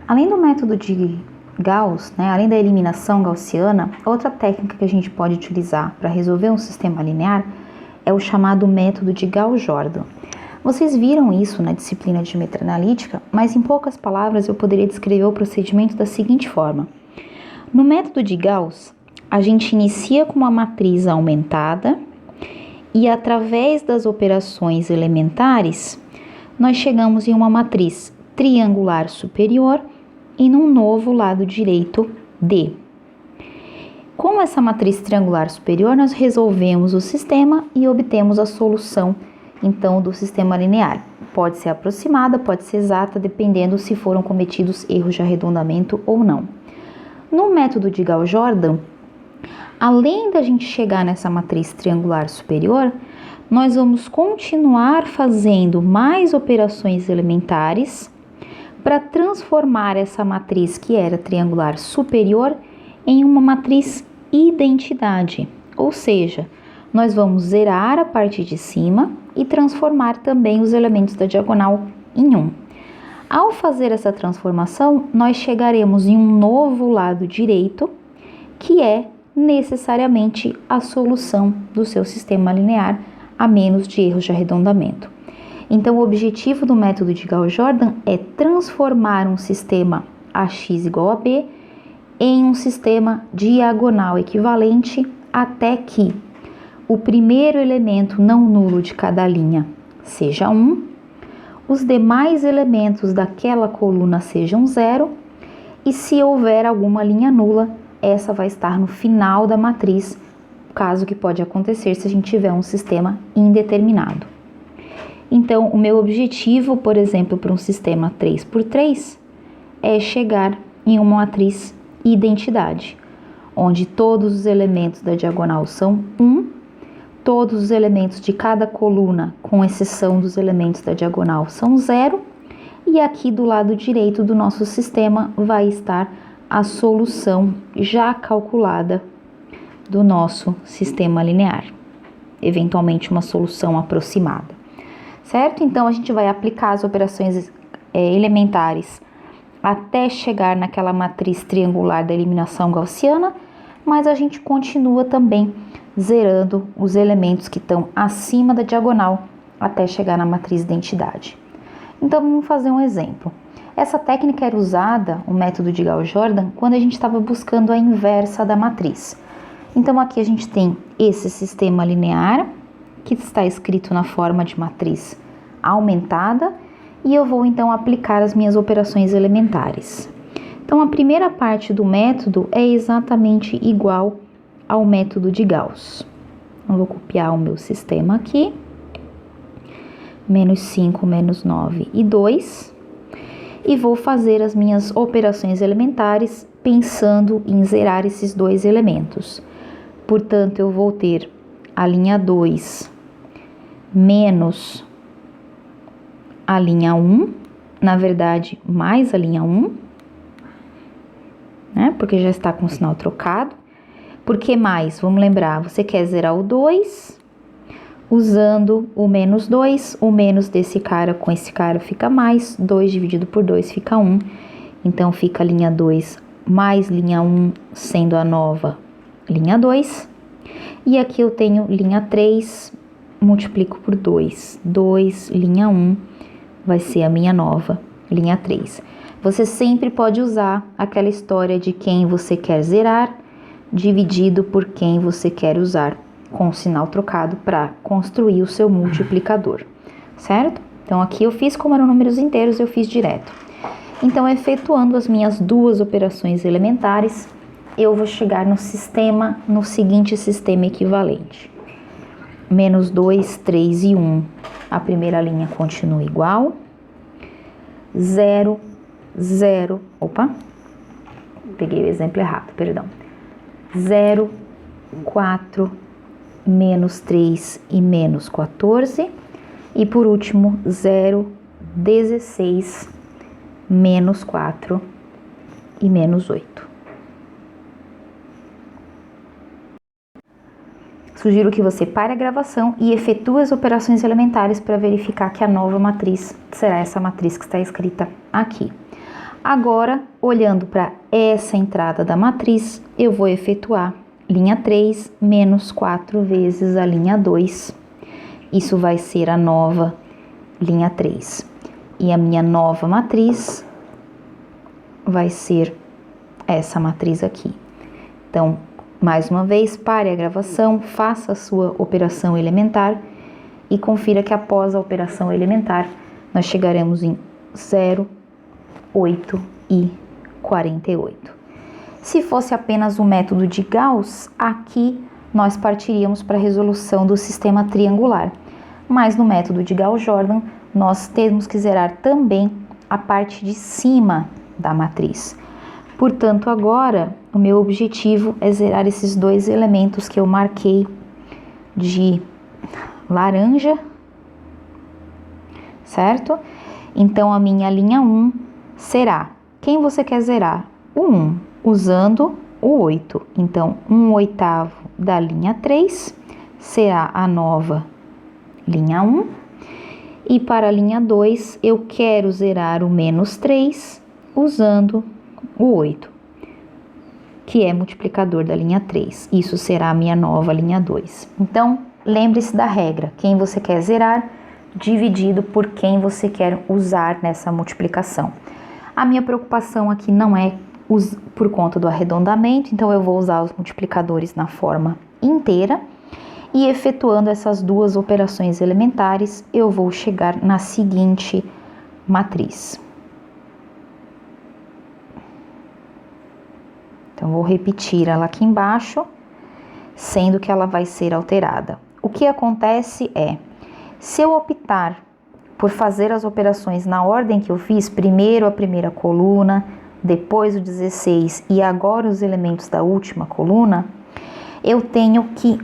Além do método de Gauss, além da eliminação gaussiana, outra técnica que a gente pode utilizar para resolver um sistema linear é o chamado método de Gauss-Jordan. Vocês viram isso na disciplina de geometria analítica, mas em poucas palavras eu poderia descrever o procedimento da seguinte forma. No método de Gauss, a gente inicia com uma matriz aumentada e através das operações elementares, nós chegamos em uma matriz triangular superior e num novo lado direito D. Com essa matriz triangular superior, nós resolvemos o sistema e obtemos a solução, então, do sistema linear. Pode ser aproximada, pode ser exata, dependendo se foram cometidos erros de arredondamento ou não. No método de Gauss-Jordan, além da gente chegar nessa matriz triangular superior, nós vamos continuar fazendo mais operações elementares para transformar essa matriz que era triangular superior em uma matriz identidade, ou seja, nós vamos zerar a parte de cima e transformar também os elementos da diagonal em 1. Ao fazer essa transformação, nós chegaremos em um novo lado direito, que é necessariamente a solução do seu sistema linear, a menos de erros de arredondamento. Então, o objetivo do método de Gauss-Jordan é transformar um sistema AX igual a B em um sistema diagonal equivalente até que o primeiro elemento não nulo de cada linha seja 1, os demais elementos daquela coluna sejam 0 e se houver alguma linha nula, essa vai estar no final da matriz, caso que pode acontecer se a gente tiver um sistema indeterminado. Então, o meu objetivo, por exemplo, para um sistema 3×3 é chegar em uma matriz identidade, onde todos os elementos da diagonal são 1, todos os elementos de cada coluna, com exceção dos elementos da diagonal, são 0, e aqui do lado direito do nosso sistema vai estar a solução já calculada do nosso sistema linear, eventualmente uma solução aproximada, certo? Então, a gente vai aplicar as operações elementares até chegar naquela matriz triangular da eliminação gaussiana, mas a gente continua também zerando os elementos que estão acima da diagonal até chegar na matriz identidade. Então, vamos fazer um exemplo. Essa técnica era usada, o método de Gauss-Jordan, quando a gente estava buscando a inversa da matriz. Então, aqui a gente tem esse sistema linear, que está escrito na forma de matriz aumentada, e eu vou então aplicar as minhas operações elementares. Então, a primeira parte do método é exatamente igual ao método de Gauss. Eu vou copiar o meu sistema aqui, menos 5, menos 9 e 2, e vou fazer as minhas operações elementares pensando em zerar esses dois elementos. Portanto, eu vou ter a linha 2 menos a linha 1, na verdade, mais a linha 1, porque já está com o sinal trocado. Por que mais? Vamos lembrar, você quer zerar o 2, usando o menos 2, o menos desse cara com esse cara fica mais, 2 dividido por 2 fica 1, então fica a linha 2 mais linha 1, sendo a nova linha 2, e aqui eu tenho linha 3, multiplico por 2, 2, linha 1, vai ser a minha nova linha 3. Você sempre pode usar aquela história de quem você quer zerar, dividido por quem você quer usar com o sinal trocado para construir o seu multiplicador, certo? Então, aqui eu fiz, como eram números inteiros, eu fiz direto. Então, efetuando as minhas duas operações elementares, eu vou chegar no seguinte sistema equivalente. Menos 2, 3 e 1, a primeira linha continua igual. 0, 0, opa, peguei o exemplo errado, perdão. 0, 4, menos 3 e menos 14. E por último, 0, 16, menos 4 e menos 8. Sugiro que você pare a gravação e efetue as operações elementares para verificar que a nova matriz será essa matriz que está escrita aqui. Agora, olhando para essa entrada da matriz, eu vou efetuar linha 3 menos 4 vezes a linha 2. Isso vai ser a nova linha 3. E a minha nova matriz vai ser essa matriz aqui. Então, mais uma vez, pare a gravação, faça a sua operação elementar e confira que após a operação elementar, nós chegaremos em 0, 8 e 48. Se fosse apenas o método de Gauss, aqui nós partiríamos para a resolução do sistema triangular. Mas no método de Gauss-Jordan, nós temos que zerar também a parte de cima da matriz. Portanto, agora, o meu objetivo é zerar esses dois elementos que eu marquei de laranja, certo? Então, a minha linha 1 será, quem você quer zerar? O 1, usando o 8. Então, 1/8 da linha 3 será a nova linha 1. E para a linha 2, eu quero zerar o menos 3 usando o 8, que é multiplicador da linha 3. Isso será a minha nova linha 2. Então, lembre-se da regra. Quem você quer zerar, dividido por quem você quer usar nessa multiplicação. A minha preocupação aqui não é por conta do arredondamento, então eu vou usar os multiplicadores na forma inteira. E efetuando essas duas operações elementares, eu vou chegar na seguinte matriz. Então, vou repetir ela aqui embaixo, sendo que ela vai ser alterada. O que acontece é, se eu optar por fazer as operações na ordem que eu fiz, primeiro a primeira coluna, depois o 16 e agora os elementos da última coluna, eu tenho que,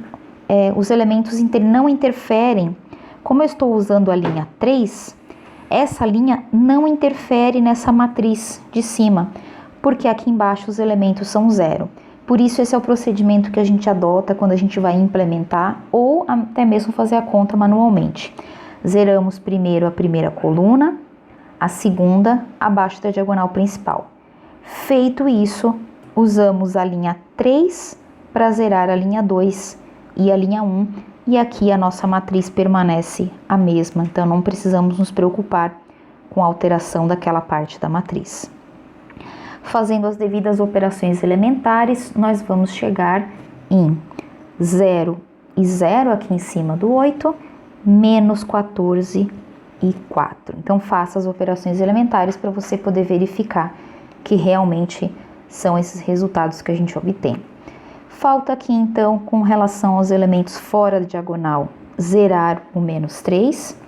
os elementos não interferem. Como eu estou usando a linha 3, essa linha não interfere nessa matriz de cima, porque aqui embaixo os elementos são 0. Por isso, esse é o procedimento que a gente adota quando a gente vai implementar ou até mesmo fazer a conta manualmente. Zeramos primeiro a primeira coluna, a segunda abaixo da diagonal principal. Feito isso, usamos a linha 3 para zerar a linha 2 e a linha 1, e aqui a nossa matriz permanece a mesma, então não precisamos nos preocupar com a alteração daquela parte da matriz. Fazendo as devidas operações elementares, nós vamos chegar em 0 e 0 aqui em cima do 8, menos 14 e 4. Então, faça as operações elementares para você poder verificar que realmente são esses resultados que a gente obtém. Falta aqui, então, com relação aos elementos fora da diagonal, zerar o menos 3.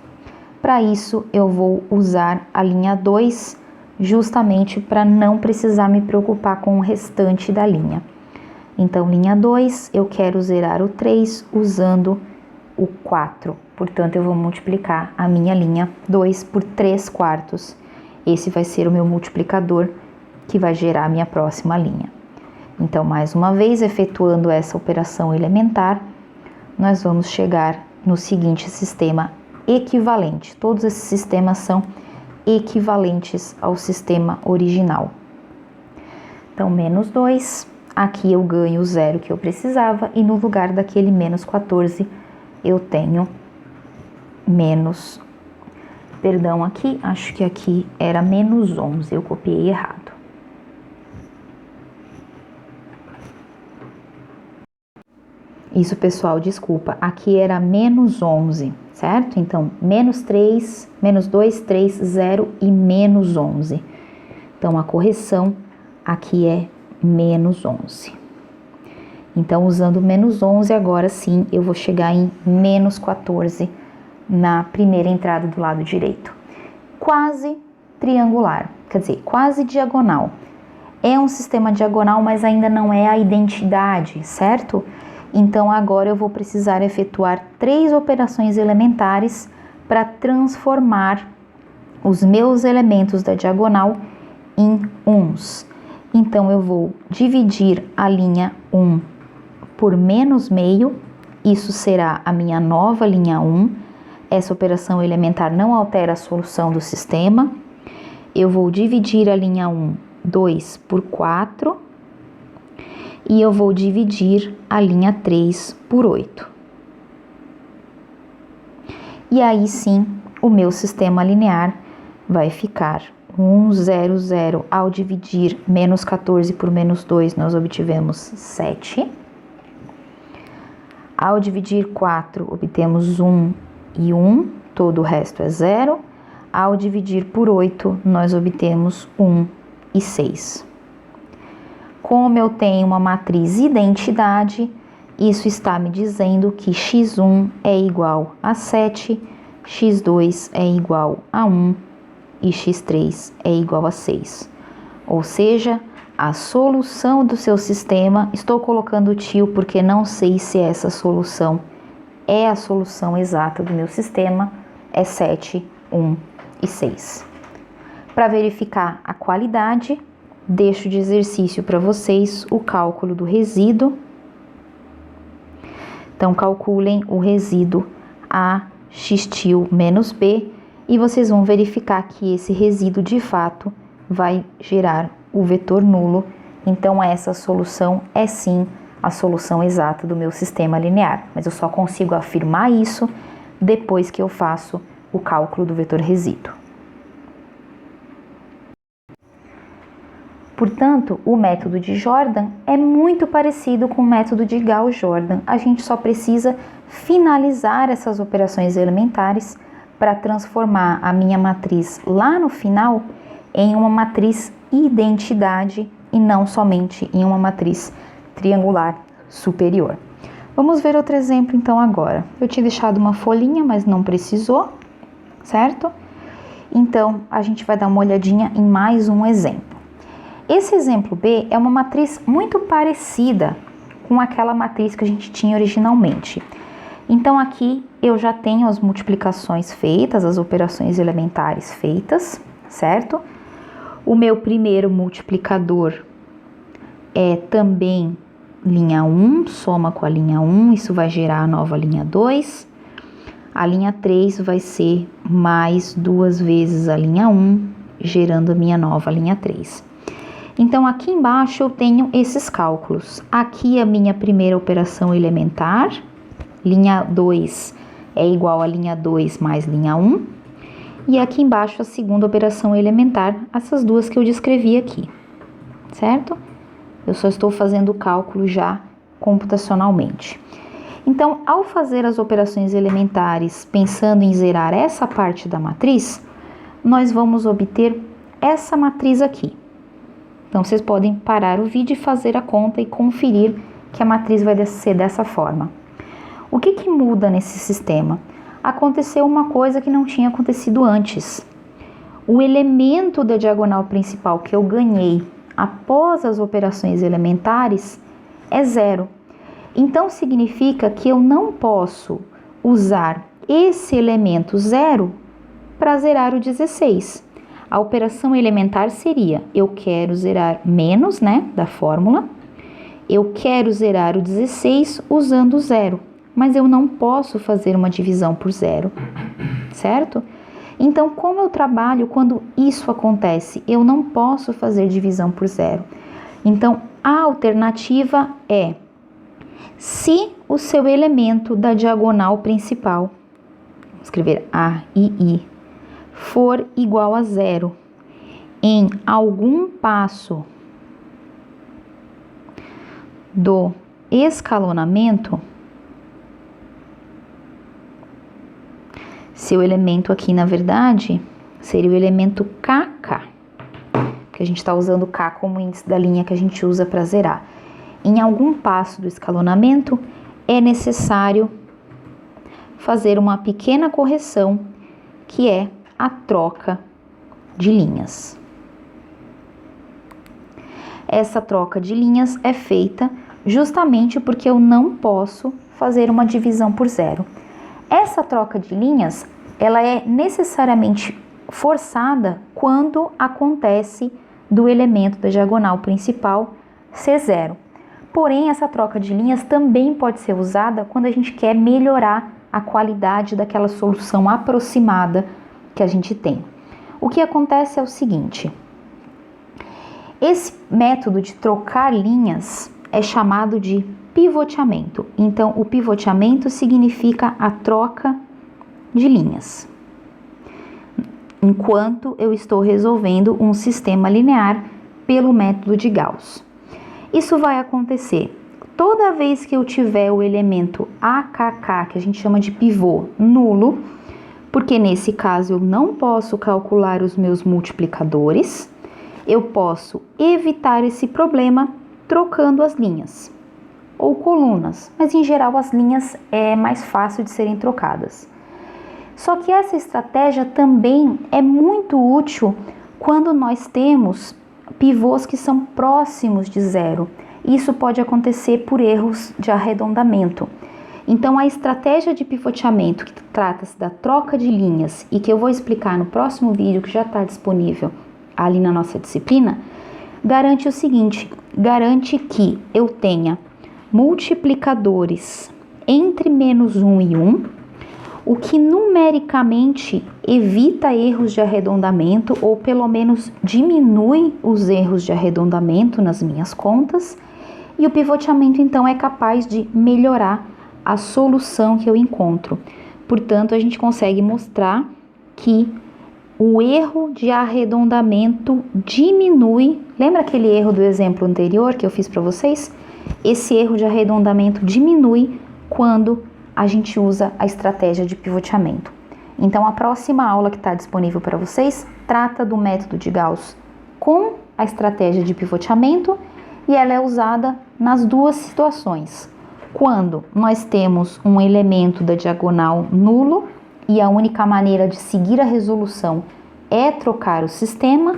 Para isso, eu vou usar a linha 2, justamente para não precisar me preocupar com o restante da linha. Então, linha 2, eu quero zerar o 3 usando o 4. Portanto, eu vou multiplicar a minha linha 2 por 3/4. Esse vai ser o meu multiplicador que vai gerar a minha próxima linha. Então, mais uma vez, efetuando essa operação elementar, nós vamos chegar no seguinte sistema equivalente. Todos esses sistemas são equivalentes ao sistema original. Então, menos 2, aqui eu ganho o 0 que eu precisava, e no lugar daquele menos 14, eu tenho menos, perdão, aqui, acho que aqui era menos 11, eu copiei errado. Isso, pessoal, desculpa, aqui era menos 11, certo? Então, menos 3, menos 2, 3, 0 e menos 11. Então, a correção aqui é menos 11. Então, usando menos 11, agora sim, eu vou chegar em menos 14 na primeira entrada do lado direito. Quase triangular, quer dizer, quase diagonal. É um sistema diagonal, mas ainda não é a identidade, certo? Então, agora eu vou precisar efetuar 3 operações elementares para transformar os meus elementos da diagonal em uns. Então, eu vou dividir a linha 1 por menos meio, isso será a minha nova linha 1. Essa operação elementar não altera a solução do sistema. eu vou dividir a linha 1, 2 por 4, e eu vou dividir a linha 3 por 8. E aí sim, o meu sistema linear vai ficar 1, 0, 0. Ao dividir menos 14 por menos 2, nós obtivemos 7. Ao dividir 4, obtemos 1 e 1, todo o resto é 0. Ao dividir por 8, nós obtemos 1 e 6. Como eu tenho uma matriz identidade, isso está me dizendo que x1 é igual a 7, x2 é igual a 1 e x3 é igual a 6. Ou seja, a solução do seu sistema, estou colocando tio porque não sei se essa solução é a solução exata do meu sistema, é 7, 1 e 6. Para verificar a qualidade, deixo de exercício para vocês o cálculo do resíduo. Então, calculem o resíduo A x-til menos B e vocês vão verificar que esse resíduo de fato vai gerar o vetor nulo. Então, essa solução é sim a solução exata do meu sistema linear, mas eu só consigo afirmar isso depois que eu faço o cálculo do vetor resíduo. Portanto, o método de Jordan é muito parecido com o método de Gauss-Jordan. A gente só precisa finalizar essas operações elementares para transformar a minha matriz lá no final em uma matriz identidade e não somente em uma matriz triangular superior. Vamos ver outro exemplo então agora. Eu tinha deixado uma folhinha, mas não precisou, certo? Então, a gente vai dar uma olhadinha em mais um exemplo. Esse exemplo B é uma matriz muito parecida com aquela matriz que a gente tinha originalmente. Então, aqui eu já tenho as multiplicações feitas, as operações elementares feitas, certo? O meu primeiro multiplicador é também linha 1, soma com a linha 1, isso vai gerar a nova linha 2. A linha 3 vai ser mais 2 vezes a linha 1, gerando a minha nova linha 3. Então, aqui embaixo eu tenho esses cálculos. Aqui a minha primeira operação elementar, linha 2 é igual a linha 2 mais linha 1. E aqui embaixo a segunda operação elementar, essas duas que eu descrevi aqui, certo? Eu só estou fazendo o cálculo já computacionalmente. Então, ao fazer as operações elementares pensando em zerar essa parte da matriz, nós vamos obter essa matriz aqui. Então, vocês podem parar o vídeo e fazer a conta e conferir que a matriz vai ser dessa forma. O que muda nesse sistema? Aconteceu uma coisa que não tinha acontecido antes. O elemento da diagonal principal que eu ganhei após as operações elementares é 0. Então, significa que eu não posso usar esse elemento 0 para zerar o 16. A operação elementar seria, eu quero zerar menos, né, da fórmula, eu quero zerar o 16 usando 0, mas eu não posso fazer uma divisão por 0, certo? Então, como eu trabalho quando isso acontece? Eu não posso fazer divisão por 0. Então, a alternativa é, se o seu elemento da diagonal principal, vou escrever A e I, for igual a 0 em algum passo do escalonamento, seu elemento aqui, na verdade, seria o elemento KK, que a gente está usando K como índice da linha que a gente usa para zerar. Em algum passo do escalonamento, é necessário fazer uma pequena correção, que é a troca de linhas. Essa troca de linhas é feita justamente porque eu não posso fazer uma divisão por 0. Essa troca de linhas, ela é necessariamente forçada quando acontece do elemento da diagonal principal ser 0. Porém, essa troca de linhas também pode ser usada quando a gente quer melhorar a qualidade daquela solução aproximada que a gente tem. O que acontece é o seguinte: esse método de trocar linhas é chamado de pivoteamento. Então, o pivoteamento significa a troca de linhas, enquanto eu estou resolvendo um sistema linear pelo método de Gauss. Isso vai acontecer toda vez que eu tiver o elemento AKK, que a gente chama de pivô, nulo, porque nesse caso eu não posso calcular os meus multiplicadores. Eu posso evitar esse problema trocando as linhas ou colunas, mas em geral as linhas é mais fácil de serem trocadas. Só que essa estratégia também é muito útil quando nós temos pivôs que são próximos de zero. Isso pode acontecer por erros de arredondamento. Então, a estratégia de pivoteamento, que trata-se da troca de linhas e que eu vou explicar no próximo vídeo, que já está disponível ali na nossa disciplina, garante o seguinte: garante que eu tenha multiplicadores entre -1 e 1, o que numericamente evita erros de arredondamento ou pelo menos diminui os erros de arredondamento nas minhas contas, e o pivoteamento então é capaz de melhorar a solução que eu encontro. Portanto, a gente consegue mostrar que o erro de arredondamento diminui. Lembra aquele erro do exemplo anterior que eu fiz para vocês? Esse erro de arredondamento diminui quando a gente usa a estratégia de pivoteamento. Então, a próxima aula que está disponível para vocês trata do método de Gauss com a estratégia de pivoteamento, e ela é usada nas duas situações. Quando nós temos um elemento da diagonal nulo e a única maneira de seguir a resolução é trocar o sistema,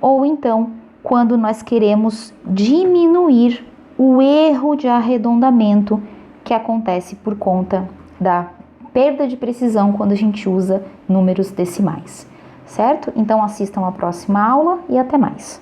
ou então quando nós queremos diminuir o erro de arredondamento que acontece por conta da perda de precisão quando a gente usa números decimais, certo? Então assistam a próxima aula e até mais.